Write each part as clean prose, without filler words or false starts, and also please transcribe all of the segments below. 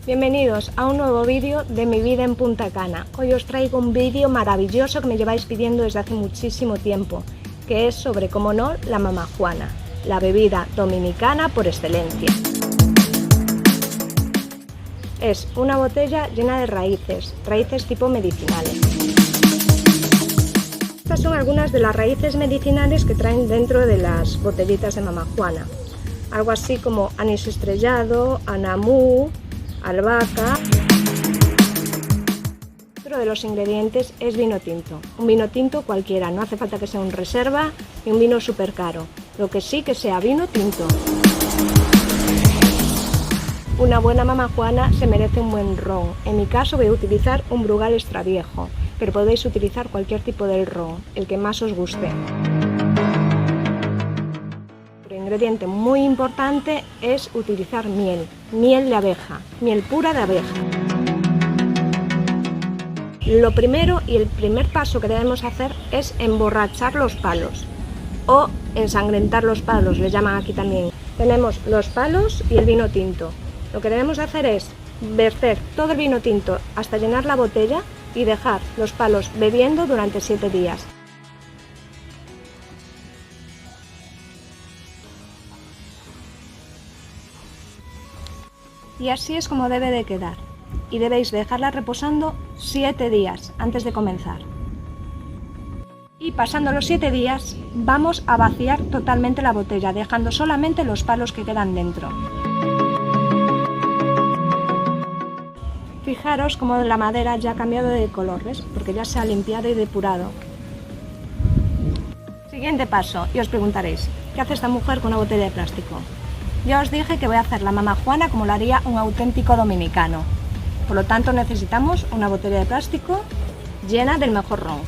Bienvenidos a un nuevo vídeo de mi vida en Punta Cana. Hoy os traigo un vídeo maravilloso que me lleváis pidiendo desde hace muchísimo tiempo, que es sobre, como no, la mamajuana, la bebida dominicana por excelencia. Es una botella llena de raíces tipo medicinales. Estas son algunas de las raíces medicinales que traen dentro de las botellitas de mamajuana. Algo así como anís estrellado, anamú, albahaca. Otro de los ingredientes es vino tinto. Un vino tinto cualquiera, no hace falta que sea un reserva ni un vino súper caro. Lo que sí que sea vino tinto. Una buena mamajuana se merece un buen ron. En mi caso voy a utilizar un Brugal extra viejo, pero podéis utilizar cualquier tipo de ron, el que más os guste. Otro ingrediente muy importante es utilizar miel de abeja, miel pura de abeja. Lo primero y el primer paso que debemos hacer es emborrachar los palos o ensangrentar los palos, le llaman aquí también. Tenemos los palos y el vino tinto. Lo que debemos hacer es verter todo el vino tinto hasta llenar la botella y dejar los palos bebiendo durante 7 días. Y así es como debe de quedar. Y debéis dejarla reposando 7 días antes de comenzar. Y pasando los 7 días vamos a vaciar totalmente la botella, dejando solamente los palos que quedan dentro. Fijaros cómo la madera ya ha cambiado de color, ¿ves? Porque ya se ha limpiado y depurado. Siguiente paso, y os preguntaréis, ¿qué hace esta mujer con una botella de plástico? Ya os dije que voy a hacer la mamajuana como lo haría un auténtico dominicano. Por lo tanto necesitamos una botella de plástico llena del mejor ron.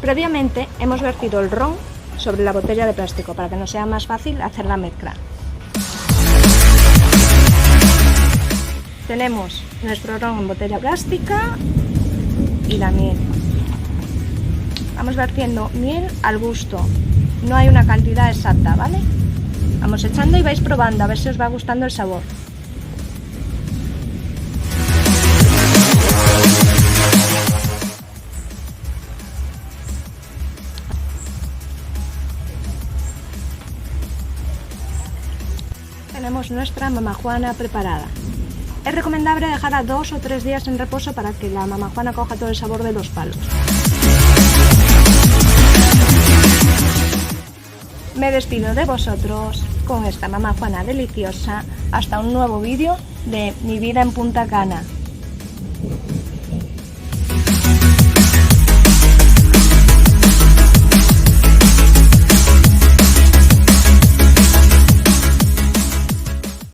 Previamente hemos vertido el ron sobre la botella de plástico para que nos sea más fácil hacer la mezcla. Tenemos nuestro ron en botella plástica y la miel. Vamos vertiendo miel al gusto, no hay una cantidad exacta, ¿vale? Vamos echando y vais probando a ver si os va gustando el sabor. Tenemos nuestra mamajuana preparada. Es recomendable dejarla 2 o 3 días en reposo para que la mamajuana coja todo el sabor de los palos. Me despido de vosotros con esta mamajuana deliciosa. Hasta un nuevo vídeo de mi vida en Punta Cana.